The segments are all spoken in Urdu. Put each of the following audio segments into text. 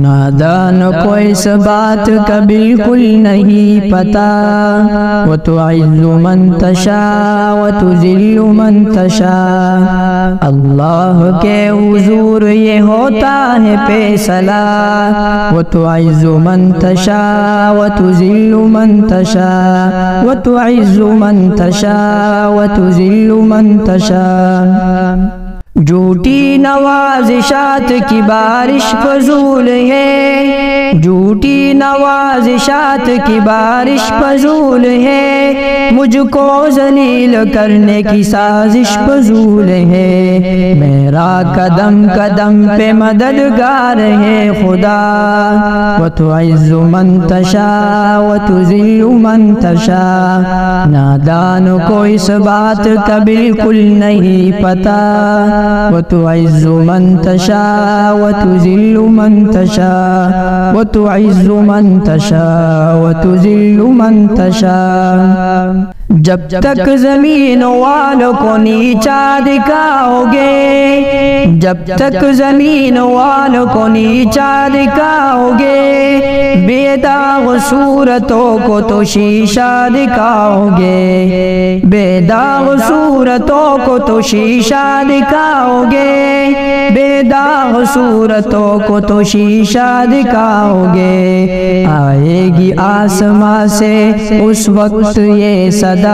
نادان کو اس بات کا بالکل نہیں پتا، وتعز من تشاء وتذل من تشاء۔ اللہ کے حضور یہ ہوتا ہے فیصلہ، وتعز من تشاء وتذل من تشاء، وتعز من تشاء وتذل من تشاء۔ جھوٹی نوازشات کی بارش فضول ہے، جھوٹی نوازشات کی بارش فضول ہے، مجھ کو ذلیل کرنے کی سازش فضول ہے۔ میرا قدم قدم پہ مددگار ہے خدا، وتعز من تشاء وتذل من تشاء۔ نادان کو اس بات کا بالکل نہیں پتا، وتعز من تشاء وتذل من تشاء، وتعز من تشاء وتذل من تشاء۔ جب تک زمین والوں کو نیچا دکھاؤ گے، جب تک زمین والوں کو نیچا دکھاؤ گے، بے داغ صورتوں کو تو شیشہ دکھاؤ گے، بے داغ صورتوں کو تو شیشہ دکھاؤ گے، بے داغ صورتوں کو تو شیشہ دکھاؤ گے۔ آئے گی آسماں سے اس وقت یہ صدا،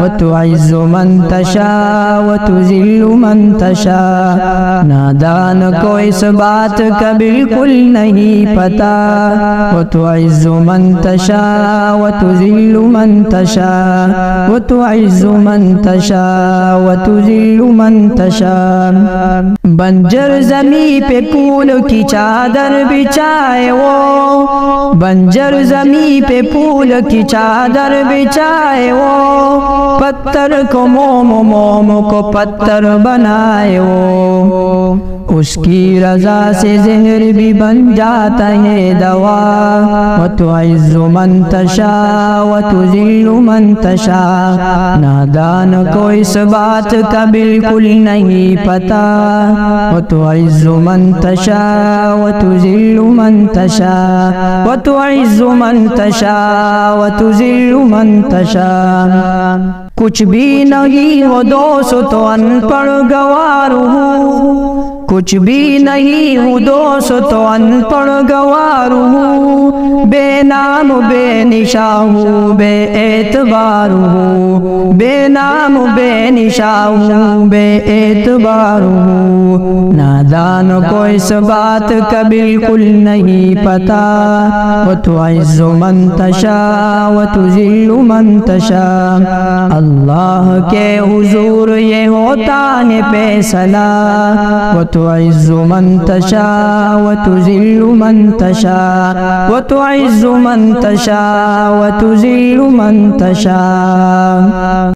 وتعز من تشاء وتذل من تشاء۔ نادان کو اس بات کا بالکل نہیں پتا، وتعز من تشاء وتذل من تشاء، وتعز من تشاء وتذل من تشاء۔ بنجر زمیں پہ پھول کی چادر بچھائے وہ، بنجر زمیں پہ پھول کی چادر بچھائے وہ، پتھر کو موم موم کو پتھر بنائے وہ، اس کی رضا سے زہر بھی بن جاتا ہے دوا، وتعز من تشاء وتذل من تشاء۔ نادان کو اس بات کا بالکل نہیں پتا، وتعز من تشاء وتذل من تشاء، وتعز من تشاء وتذل من تشاء۔ کچھ بھی نہیں ہو دوستو ان پڑھ گوار ہوں، کچھ بھی نہیں ہوں دوستو ان پڑھ گوار ہوں، بے نام بے نشان ہوں بے اعتبار ہوں، بے نام بے نشان ہوں بے اعتبار ہوں۔ نادان کو اس بات کا بالکل نہیں پتا، وتعز من تشاء وتذل من تشاء۔ اللہ کے حضور یہ ہوتا ہے فیصلہ، وتعز من تشاء وتذل من تشاء، وتعز من تشاء وتذل من تشاء۔